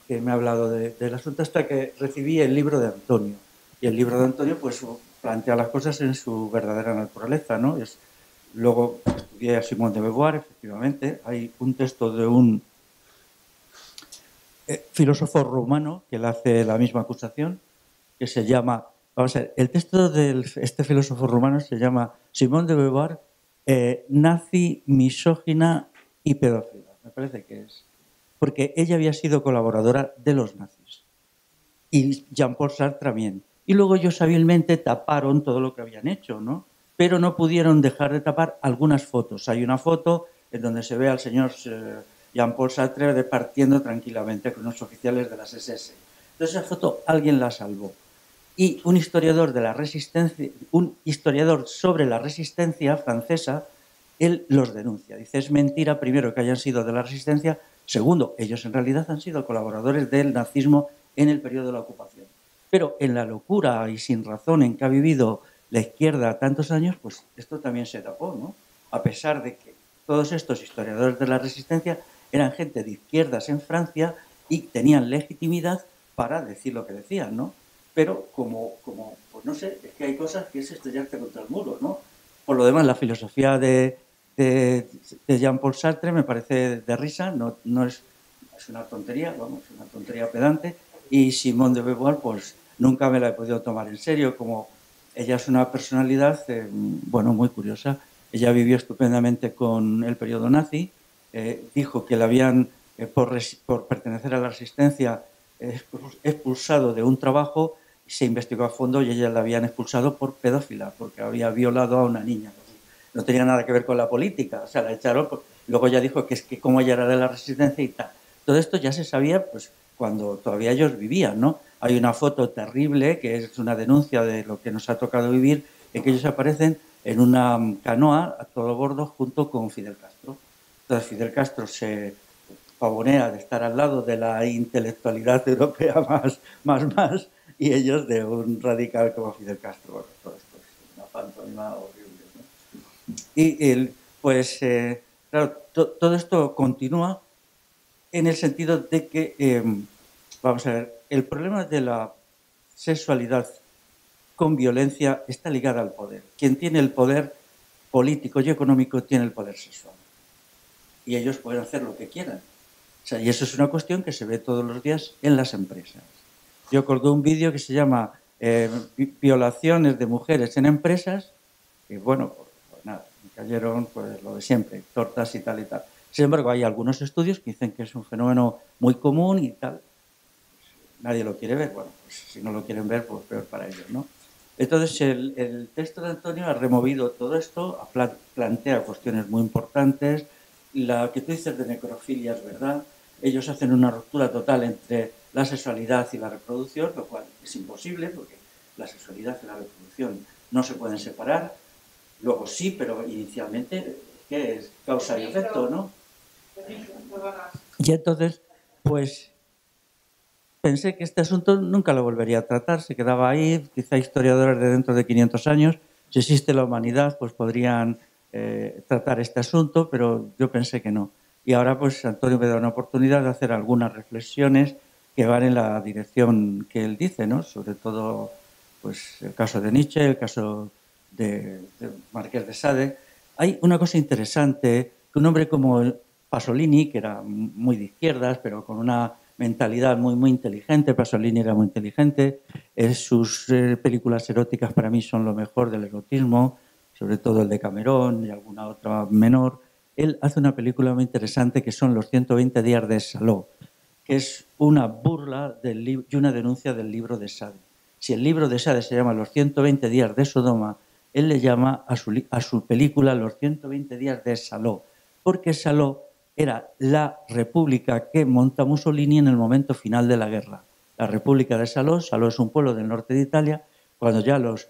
me ha hablado del asunto, hasta que recibí el libro de Antonio. Y el libro de Antonio pues plantea las cosas en su verdadera naturaleza, ¿no? Luego estudié a Simone de Beauvoir, efectivamente. Hay un texto de un filósofo rumano que le hace la misma acusación, que se llama, vamos a ver, el texto de este filósofo rumano se llama Simone de Beauvoir, nazi, misógina y pedófila, me parece que es, porque ella había sido colaboradora de los nazis y Jean-Paul Sartre también, y luego ellos hábilmente taparon todo lo que habían hecho, ¿no? Pero no pudieron dejar de tapar algunas fotos. Hay una foto en donde se ve al señor Jean-Paul Sartre departiendo tranquilamente con unos oficiales de las SS. Entonces esa foto alguien la salvó. y un historiador de la resistencia, un historiador sobre la resistencia francesa, él los denuncia. Dice, es mentira, primero, que hayan sido de la resistencia, segundo, ellos en realidad han sido colaboradores del nazismo en el periodo de la ocupación. Pero en la locura y sin razón en que ha vivido la izquierda tantos años, pues esto también se tapó, ¿no? A pesar de que todos estos historiadores de la resistencia eran gente de izquierdas en Francia y tenían legitimidad para decir lo que decían, ¿no? Pero como pues no sé, es que hay cosas que es estrellarte contra el muro, ¿no? Por lo demás, la filosofía de Jean-Paul Sartre me parece de risa, no es una tontería, vamos, es una tontería pedante, y Simone de Beauvoir, pues nunca me la he podido tomar en serio, como ella es una personalidad, bueno, muy curiosa. Ella vivió estupendamente con el periodo nazi, dijo que la habían, por pertenecer a la resistencia, expulsado de un trabajo, se investigó a fondo y ella la habían expulsado por pedófila, porque había violado a una niña. No tenía nada que ver con la política, o sea, la echaron. Luego ya dijo que es que como ella era de la resistencia y tal. Todo esto ya se sabía, pues, cuando todavía ellos vivían, ¿no? Hay una foto terrible que es una denuncia de lo que nos ha tocado vivir, en que ellos aparecen en una canoa a todo bordo junto con Fidel Castro. Entonces Fidel Castro se pavonea de estar al lado de la intelectualidad europea más, y ellos de un radical como Fidel Castro. Bueno, todo esto es una pantomima horrible, ¿no? Y pues, claro, todo esto continúa en el sentido de que, vamos a ver, el problema de la sexualidad con violencia está ligada al poder. Quien tiene el poder político y económico tiene el poder sexual. Y ellos pueden hacer lo que quieran. O sea, y eso es una cuestión que se ve todos los días en las empresas. Yo colgué un vídeo que se llama violaciones de mujeres en empresas, y bueno, pues nada, me cayeron pues lo de siempre, tortas y tal y tal. Sin embargo, hay algunos estudios que dicen que es un fenómeno muy común y tal. Pues, nadie lo quiere ver. Bueno, pues si no lo quieren ver, pues peor para ellos, ¿no? Entonces, el texto de Antonio ha removido todo esto, plantea cuestiones muy importantes. La que tú dices de necrofilia es verdad. Ellos hacen una ruptura total entre la sexualidad y la reproducción, lo cual es imposible porque la sexualidad y la reproducción no se pueden separar. Luego sí, pero inicialmente, ¿qué es? Causa y efecto, ¿no? Y entonces, pues, pensé que este asunto nunca lo volvería a tratar, se quedaba ahí, quizá historiadores de dentro de 500 años, si existe la humanidad, pues podrían tratar este asunto, pero yo pensé que no. Y ahora, pues, Antonio me da una oportunidad de hacer algunas reflexiones que van en la dirección que él dice, ¿no? Sobre todo, pues, el caso de Nietzsche, el caso de Marqués de Sade. Hay una cosa interesante, que un hombre como Pasolini, que era muy de izquierdas, pero con una mentalidad muy inteligente, Pasolini era muy inteligente, sus películas eróticas para mí son lo mejor del erotismo, sobre todo el de Camerón y alguna otra menor. Él hace una película muy interesante que son Los 120 días de Saló, que es una burla y una denuncia del libro de Sade. Si el libro de Sade se llama Los 120 días de Sodoma, él le llama a su película Los 120 días de Saló, porque Saló era la república que monta Mussolini en el momento final de la guerra. La república de Saló. Saló es un pueblo del norte de Italia, cuando ya los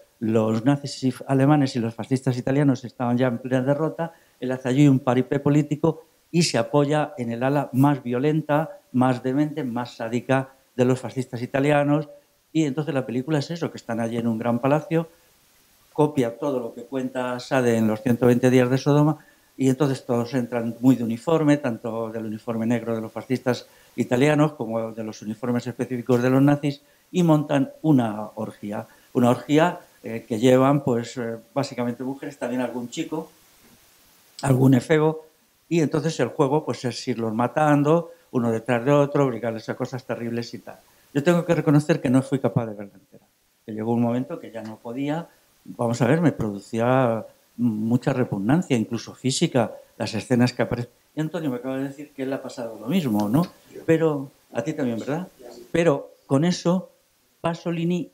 nazis alemanes y los fascistas italianos estaban ya en plena derrota. Él hace allí un paripé político y se apoya en el ala más violenta, más demente, más sádica de los fascistas italianos. Y entonces la película es eso, que están allí en un gran palacio, copia todo lo que cuenta Sade en Los 120 días de Sodoma, y entonces todos entran muy de uniforme, tanto del uniforme negro de los fascistas italianos como de los uniformes específicos de los nazis, y montan una orgía que llevan pues básicamente mujeres, también algún chico, algún efebo, y entonces el juego pues es irlos matando uno detrás de otro, obligarles a cosas terribles y tal. Yo tengo que reconocer que no fui capaz de verla entera, que llegó un momento que ya no podía. Vamos a ver, me producía mucha repugnancia, incluso física, las escenas que aparecen. Y Antonio me acaba de decir que él ha pasado lo mismo, ¿no? Pero a ti también, ¿verdad? Pero con eso Pasolini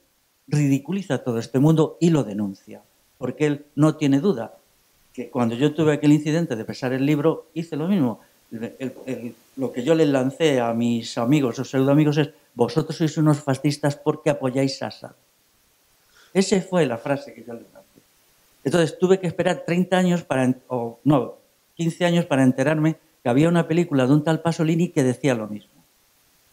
ridiculiza todo este mundo y lo denuncia, porque él no tiene duda que cuando yo tuve aquel incidente de pesar el libro, hice lo mismo. Lo que yo le lancé a mis amigos o pseudoamigos es: vosotros sois unos fascistas porque apoyáis a Assad. Esa fue la frase que yo le lancé. Entonces tuve que esperar 30 años o no, 15 años para enterarme que había una película de un tal Pasolini que decía lo mismo.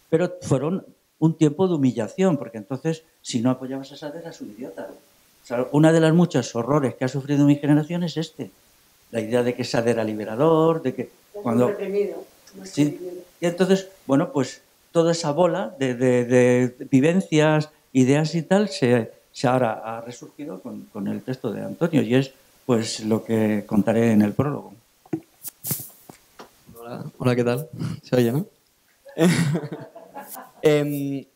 Pero fueron un tiempo de humillación, porque entonces, si no apoyabas a Sade, eras un idiota. O sea, una de las muchos horrores que ha sufrido mi generación es este. La idea de que Sade era liberador, de que cuando... Reprimido. Sí. Y entonces, bueno, pues toda esa bola de vivencias, ideas y tal, se ahora ha resurgido con el texto de Antonio, y es pues lo que contaré en el prólogo. Hola, ¿qué tal? Se oye, ¿no?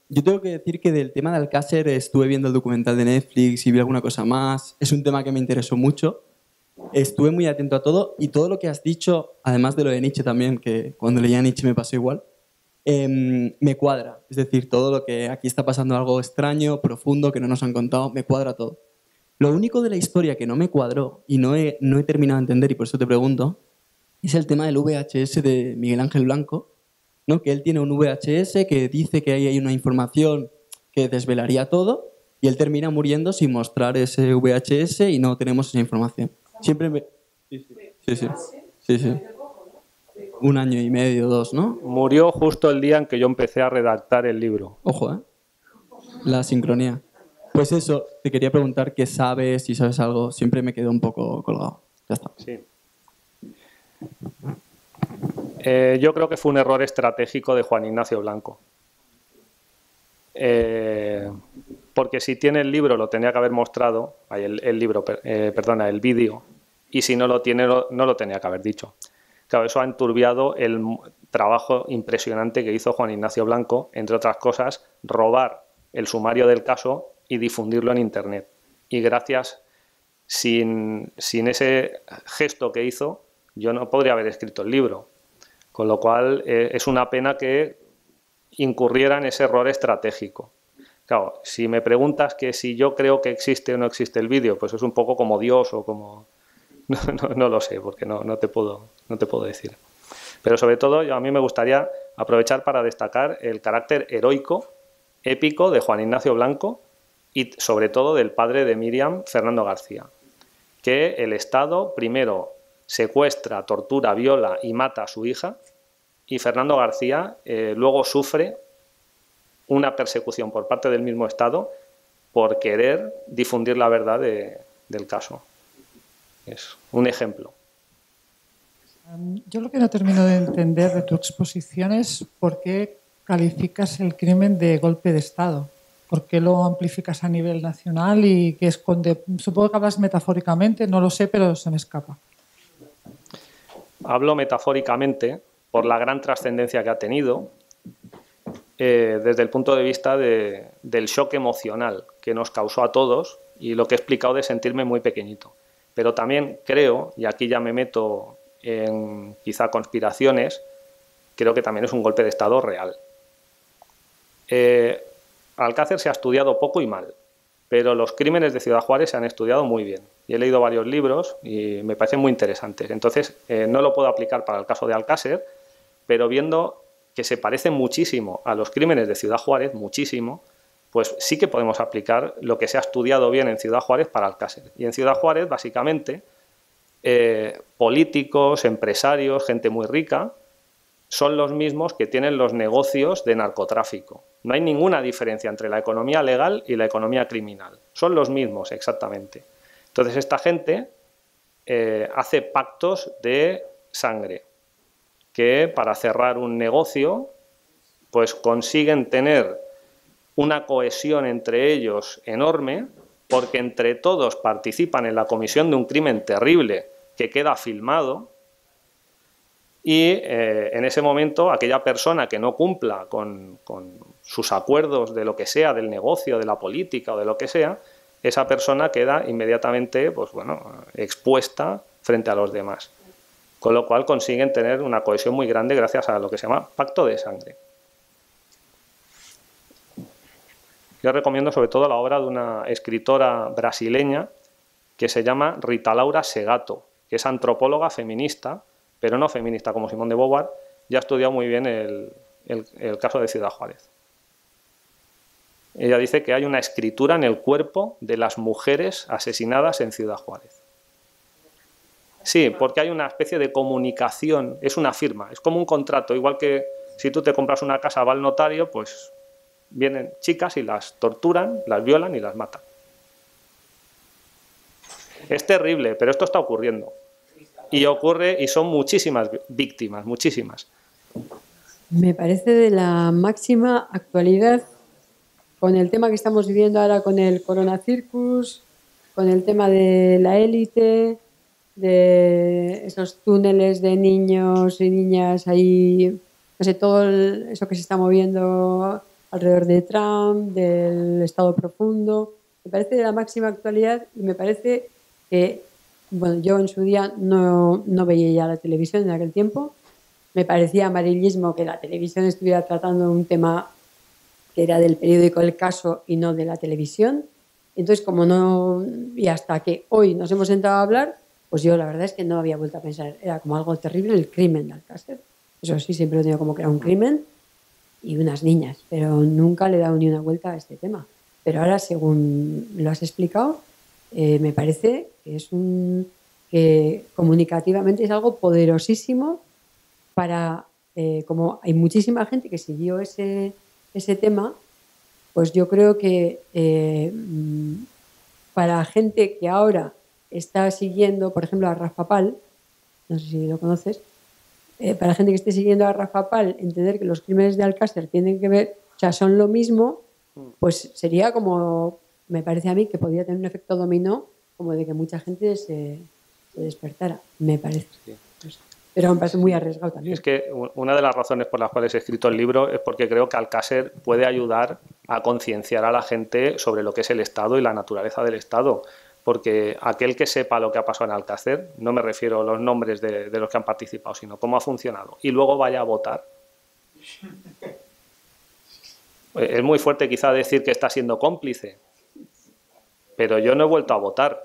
Yo tengo que decir que del tema de Alcácer estuve viendo el documental de Netflix y vi alguna cosa más. Es un tema que me interesó mucho. Estuve muy atento a todo y todo lo que has dicho, además de lo de Nietzsche también, que cuando leía a Nietzsche me pasó igual, me cuadra. Es decir, todo lo que aquí está pasando, algo extraño, profundo, que no nos han contado, me cuadra todo. Lo único de la historia que no me cuadró y no he terminado de entender, y por eso te pregunto, es el tema del VHS de Miguel Ángel Blanco, ¿no? Que él tiene un VHS que dice que ahí hay una información que desvelaría todo y él termina muriendo sin mostrar ese VHS y no tenemos esa información. Siempre me... Sí. 1 año y medio, 2, ¿no? Murió justo el día en que yo empecé a redactar el libro. Ojo, ¿eh? La sincronía. Pues eso, te quería preguntar qué sabes, si sabes algo. Siempre me quedo un poco colgado. Ya está. Sí. Yo creo que fue un error estratégico de Juan Ignacio Blanco. Porque si tiene el libro, lo tenía que haber mostrado, el vídeo, y si no lo tiene, no lo tenía que haber dicho. Claro, eso ha enturbiado el trabajo impresionante que hizo Juan Ignacio Blanco, entre otras cosas, robar el sumario del caso y difundirlo en Internet. Y gracias, sin ese gesto que hizo, yo no podría haber escrito el libro. Con lo cual, es una pena que incurriera en ese error estratégico. Claro, si me preguntas que si yo creo que existe o no existe el vídeo, pues es un poco como Dios o como... No lo sé, porque no te puedo decir. Pero sobre todo, a mí me gustaría aprovechar para destacar el carácter heroico, épico de Juan Ignacio Blanco y sobre todo del padre de Míriam, Fernando García. Que el Estado primero secuestra, tortura, viola y mata a su hija, y Fernando García luego sufre una persecución por parte del mismo Estado por querer difundir la verdad del caso. Es un ejemplo. Yo lo que no termino de entender de tu exposición es por qué calificas el crimen de golpe de Estado. ¿Por qué lo amplificas a nivel nacional y qué esconde? Supongo que hablas metafóricamente, no lo sé, pero se me escapa. Hablo metafóricamente por la gran trascendencia que ha tenido desde el punto de vista del shock emocional que nos causó a todos y lo que he explicado de sentirme muy pequeñito. Pero también creo, y aquí ya me meto en quizá conspiraciones, creo que también es un golpe de Estado real. Alcácer se ha estudiado poco y mal, pero los crímenes de Ciudad Juárez se han estudiado muy bien. Y he leído varios libros y me parecen muy interesantes. Entonces, no lo puedo aplicar para el caso de Alcácer, pero viendo que se parecen muchísimo a los crímenes de Ciudad Juárez, muchísimo, pues sí que podemos aplicar lo que se ha estudiado bien en Ciudad Juárez para Alcácer. Y en Ciudad Juárez, básicamente, políticos, empresarios, gente muy rica, son los mismos que tienen los negocios de narcotráfico. No hay ninguna diferencia entre la economía legal y la economía criminal. Son los mismos, exactamente. Entonces, esta gente hace pactos de sangre, que para cerrar un negocio, pues consiguen tener una cohesión entre ellos enorme, porque entre todos participan en la comisión de un crimen terrible que queda filmado, y en ese momento aquella persona que no cumpla con sus acuerdos de lo que sea, del negocio, de la política o de lo que sea, esa persona queda inmediatamente pues, bueno, expuesta frente a los demás. Con lo cual consiguen tener una cohesión muy grande gracias a lo que se llama pacto de sangre. Yo recomiendo sobre todo la obra de una escritora brasileña que se llama Rita Laura Segato, que es antropóloga feminista, pero no feminista como Simone de Beauvoir, y ha estudiado muy bien el caso de Ciudad Juárez. Ella dice que hay una escritura en el cuerpo de las mujeres asesinadas en Ciudad Juárez. Sí, porque hay una especie de comunicación, es una firma, es como un contrato, igual que si tú te compras una casa, va al notario, pues vienen chicas y las torturan, las violan y las matan. Es terrible, pero esto está ocurriendo. Y ocurre, y son muchísimas víctimas, muchísimas. Me parece de la máxima actualidad con el tema que estamos viviendo ahora con el Corona Circus, con el tema de la élite, de esos túneles de niños y niñas ahí, no sé, todo eso que se está moviendo alrededor de Trump, del Estado profundo. Me parece de la máxima actualidad y me parece que, bueno, yo en su día no veía ya la televisión en aquel tiempo. Me parecía amarillismo que la televisión estuviera tratando un tema que era del periódico El Caso y no de la televisión. Entonces, como no... Y hasta que hoy nos hemos sentado a hablar, pues yo la verdad es que no había vuelto a pensar. Era como algo terrible el crimen de Alcácer. Eso sí, siempre lo he tenido como que era un crimen y unas niñas, pero nunca le he dado ni una vuelta a este tema. Pero ahora, según lo has explicado, me parece que es que comunicativamente es algo poderosísimo para, como hay muchísima gente que siguió ese tema, pues yo creo que para gente que ahora está siguiendo, por ejemplo, a Rafa Pal, no sé si lo conoces, para gente que esté siguiendo a Rafa Pal, entender que los crímenes de Alcácer tienen que ver, o sea, son lo mismo, pues sería como, me parece a mí, que podría tener un efecto dominó, como de que mucha gente se despertara, me parece. Sí. Pero me parece muy arriesgado también. Es que una de las razones por las cuales he escrito el libro es porque creo que Alcácer puede ayudar a concienciar a la gente sobre lo que es el Estado y la naturaleza del Estado. Porque aquel que sepa lo que ha pasado en Alcácer, no me refiero a los nombres de los que han participado, sino cómo ha funcionado, y luego vaya a votar. Es muy fuerte quizá decir que está siendo cómplice, pero yo no he vuelto a votar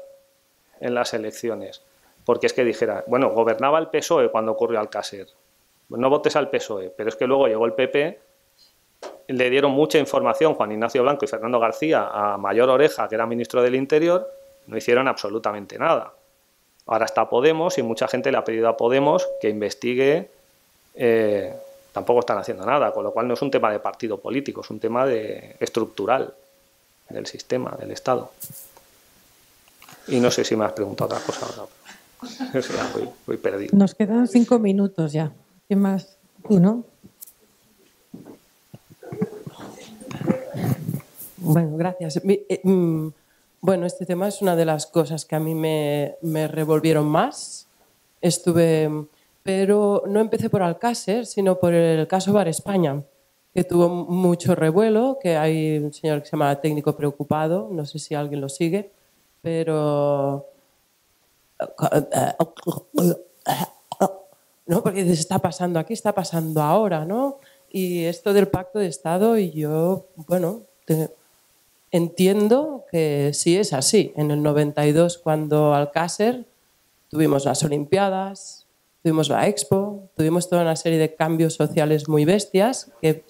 en las elecciones. Porque es que dijera, bueno, gobernaba el PSOE cuando ocurrió Alcácer. No votes al PSOE, pero es que luego llegó el PP, le dieron mucha información Juan Ignacio Blanco y Fernando García a Mayor Oreja, que era ministro del Interior, no hicieron absolutamente nada. Ahora está Podemos y mucha gente le ha pedido a Podemos que investigue, tampoco están haciendo nada, con lo cual no es un tema de partido político, es un tema estructural del sistema, del Estado. Y no sé si me has preguntado otra cosa ahora. Voy perdido. Nos quedan 5 minutos ya. ¿Qué más? Tú, ¿no? Bueno, gracias. Bueno, este tema es una de las cosas que a mí me revolvieron más. Pero no empecé por Alcácer, sino por el caso Bar España, que tuvo mucho revuelo, que hay un señor que se llama Técnico Preocupado, no sé si alguien lo sigue, pero... ¿no? Porque está pasando aquí, está pasando ahora, ¿no? Y esto del pacto de Estado, y yo, bueno, entiendo que sí es así. En el 92, cuando Alcácer, tuvimos las Olimpiadas, tuvimos la Expo, tuvimos toda una serie de cambios sociales muy bestias que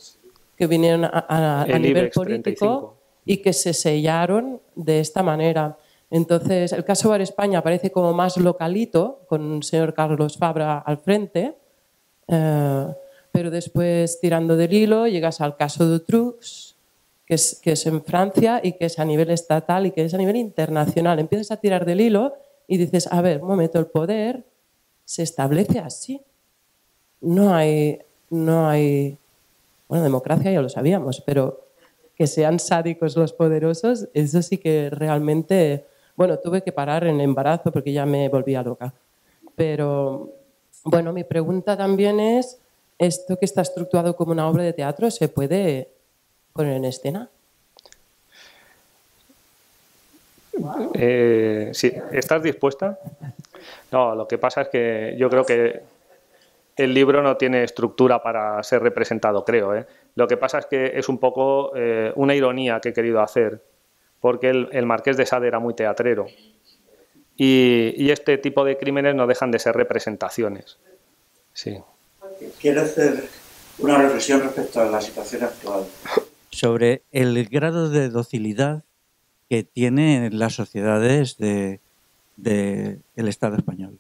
vinieron a nivel político 35. Y que se sellaron de esta manera. Entonces, el caso Bar España parece como más localito, con el señor Carlos Fabra al frente, pero después, tirando del hilo, llegas al caso de Trux, que es en Francia y que es a nivel estatal y que es a nivel internacional. Empiezas a tirar del hilo y dices, a ver, un momento, el poder se establece así. No hay bueno, democracia ya lo sabíamos, pero que sean sádicos los poderosos, eso sí que realmente... Bueno, tuve que parar en embarazo porque ya me volvía loca. Pero, bueno, mi pregunta también es, ¿esto que está estructurado como una obra de teatro se puede poner en escena? Sí, ¿estás dispuesta? No, lo que pasa es que yo creo que el libro no tiene estructura para ser representado, creo. Lo que pasa es que es un poco una ironía que he querido hacer, porque el Marqués de Sade era muy teatrero y este tipo de crímenes no dejan de ser representaciones. Sí. Quiero hacer una reflexión respecto a la situación actual. sobre el grado de docilidad que tienen las sociedades del Estado español.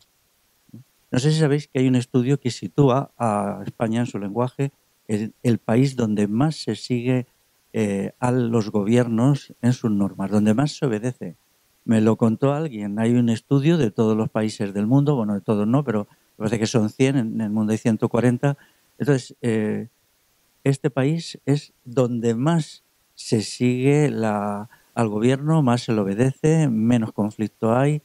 No sé si sabéis que hay un estudio que sitúa a España en su lenguaje el país donde más se sigue a los gobiernos en sus normas, donde más se obedece. Me lo contó alguien. Hay un estudio de todos los países del mundo, bueno, de todos no, pero me parece que son 100, en el mundo hay 140. Entonces, este país es donde más se sigue al gobierno, más se le obedece, menos conflicto hay.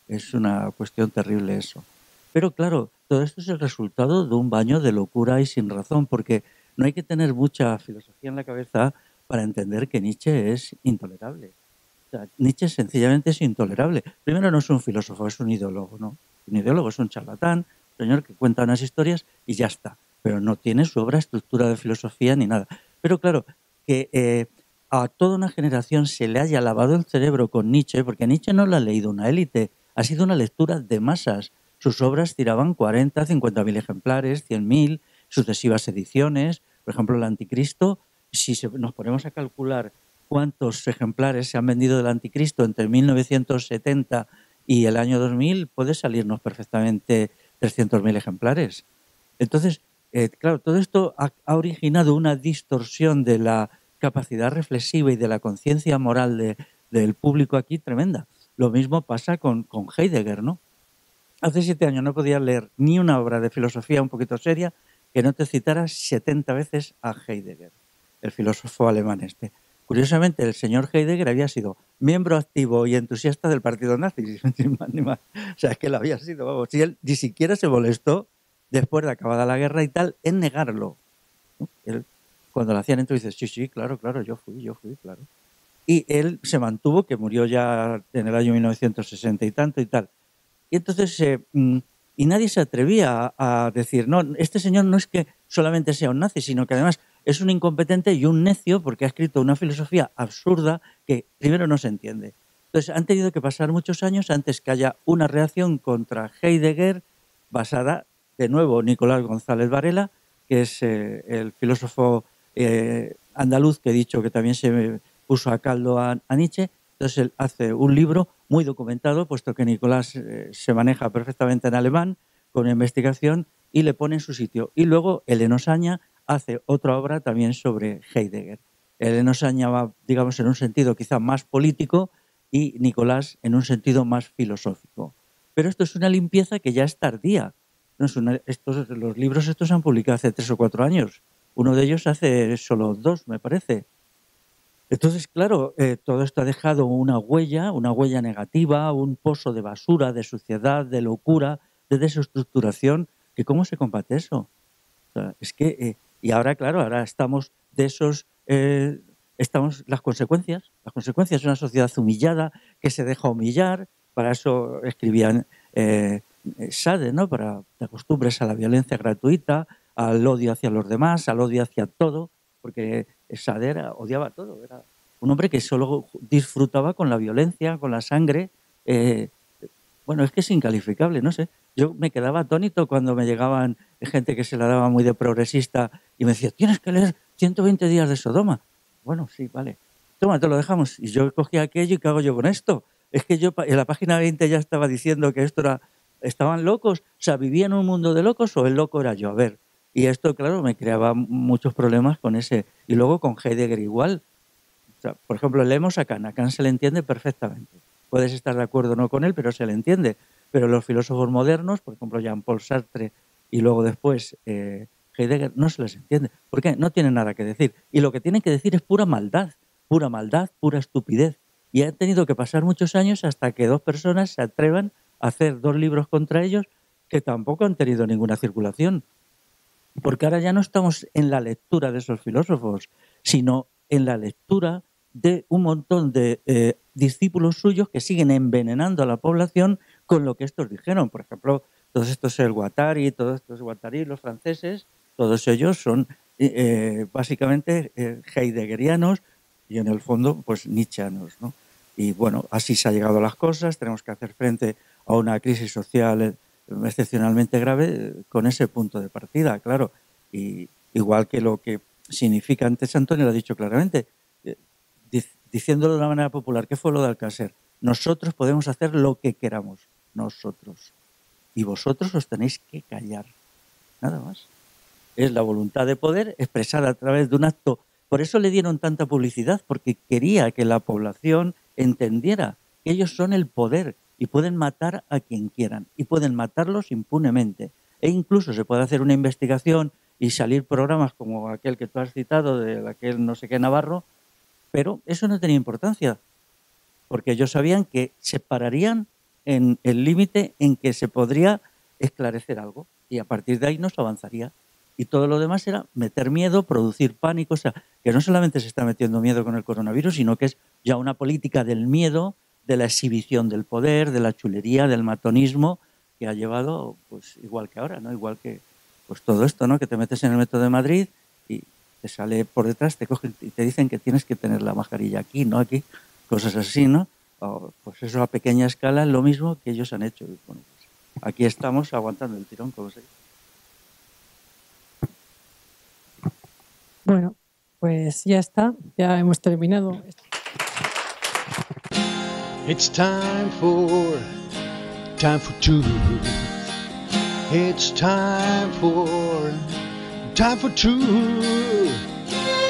Es una cuestión terrible eso. Pero claro, todo esto es el resultado de un baño de locura y sin razón, porque no hay que tener mucha filosofía en la cabeza para entender que Nietzsche es intolerable. O sea, Nietzsche sencillamente es intolerable. Primero, no es un filósofo, es un ideólogo, ¿no? Un ideólogo es un charlatán, un señor que cuenta unas historias y ya está. Pero no tiene su obra estructura de filosofía ni nada. Pero claro, que a toda una generación se le haya lavado el cerebro con Nietzsche, porque Nietzsche no lo ha leído una élite, ha sido una lectura de masas. Sus obras tiraban 40, 50.000 ejemplares, 100.000, sucesivas ediciones. Por ejemplo, el Anticristo, si nos ponemos a calcular cuántos ejemplares se han vendido del Anticristo entre 1970 y el año 2000, puede salirnos perfectamente 300.000 ejemplares. Entonces, claro, todo esto ha originado una distorsión de la capacidad reflexiva y de la conciencia moral del público aquí tremenda. Lo mismo pasa con Heidegger, ¿no? Hace 7 años no podías leer ni una obra de filosofía un poquito seria que no te citara 70 veces a Heidegger, el filósofo alemán este. Curiosamente, el señor Heidegger había sido miembro activo y entusiasta del partido nazi, ni más ni más. O sea, es que lo había sido, vamos. Y él ni siquiera se molestó, después de acabada la guerra y tal, en negarlo. Él, cuando le hacían entrevistas, sí, claro, yo fui, claro. Y él se mantuvo, que murió ya en el año 1960 y tanto y tal. Y entonces, y nadie se atrevía a decir, no, este señor no es que solamente sea un nazi, sino que además es un incompetente y un necio porque ha escrito una filosofía absurda que primero no se entiende. Entonces, han tenido que pasar muchos años antes que haya una reacción contra Heidegger basada, de nuevo, Nicolás González Varela, que es el filósofo andaluz que he dicho que también se puso a caldo a Nietzsche. Entonces él hace un libro muy documentado, puesto que Nicolás se maneja perfectamente en alemán, con investigación, y le pone en su sitio. Y luego Elena Osaña hace otra obra también sobre Heidegger. Elena Osaña va, digamos, en un sentido quizá más político y Nicolás en un sentido más filosófico. Pero esto es una limpieza que ya es tardía. No es los libros estos se han publicado hace 3 o 4 años. Uno de ellos hace solo 2, me parece. Entonces, claro, todo esto ha dejado una huella negativa, un pozo de basura, de suciedad, de locura, de desestructuración. ¿Que cómo se combate eso? O sea, es que, y ahora, claro, ahora estamos de esos, estamos las consecuencias de una sociedad humillada, que se deja humillar. Para eso escribían Sade, ¿no? Para te acostumbres a la violencia gratuita, al odio hacia los demás, al odio hacia todo, porque Sade odiaba todo, era un hombre que solo disfrutaba con la violencia, con la sangre. Bueno, es que es incalificable, no sé. Yo me quedaba atónito cuando me llegaban gente que se la daba muy de progresista y me decía, tienes que leer 120 días de Sodoma. Bueno, sí, vale. Toma, te lo dejamos. Y yo cogía aquello y ¿qué hago yo con esto? Es que yo en la página 20 ya estaba diciendo que esto era... ¿Estaban locos? O sea, ¿vivía en un mundo de locos o el loco era yo? A ver. Y esto, claro, me creaba muchos problemas con ese. Y luego con Heidegger igual. O sea, por ejemplo, leemos a Kant. A Kant se le entiende perfectamente. Puedes estar de acuerdo o no con él, pero se le entiende. Pero los filósofos modernos, por ejemplo, Jean-Paul Sartre y luego después Heidegger, no se les entiende. ¿Por qué? No tienen nada que decir. Y lo que tienen que decir es pura maldad, pura estupidez. Y han tenido que pasar muchos años hasta que 2 personas se atrevan a hacer 2 libros contra ellos que tampoco han tenido ninguna circulación. Porque ahora ya no estamos en la lectura de esos filósofos, sino en la lectura de un montón de discípulos suyos que siguen envenenando a la población con lo que estos dijeron. Por ejemplo, todos estos el Guattari, los franceses, todos ellos son básicamente heideggerianos y en el fondo pues nietzscheanos, ¿no? Y bueno, así se ha llegado a las cosas. Tenemos que hacer frente a una crisis social excepcionalmente grave con ese punto de partida, claro. Y igual que lo que significa, antes Antonio lo ha dicho claramente, diciéndolo de una manera popular, ¿qué fue lo de Alcácer? Nosotros podemos hacer lo que queramos, nosotros. Y vosotros os tenéis que callar, nada más. Es la voluntad de poder expresada a través de un acto. Por eso le dieron tanta publicidad, porque quería que la población entendiera que ellos son el poder y pueden matar a quien quieran y pueden matarlos impunemente. E incluso se puede hacer una investigación y salir programas como aquel que tú has citado, de aquel no sé qué Navarro, pero eso no tenía importancia, porque ellos sabían que se pararían en el límite en que se podría esclarecer algo y a partir de ahí no se avanzaría. Y todo lo demás era meter miedo, producir pánico, o sea, que no solamente se está metiendo miedo con el coronavirus, sino que es ya una política del miedo, de la exhibición del poder, de la chulería, del matonismo, que ha llevado, pues igual que ahora, ¿no? Igual que pues todo esto, ¿no? Que te metes en el metro de Madrid y te sale por detrás, te cogen y te dicen que tienes que tener la mascarilla aquí, no aquí, cosas así, ¿no? O, pues eso a pequeña escala es lo mismo que ellos han hecho. Y, bueno, pues aquí estamos aguantando el tirón, como se dice. Bueno, pues ya está, ya hemos terminado. It's time for truth. It's time for truth.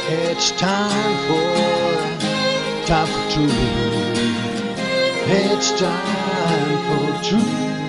It's time for truth. It's time for truth.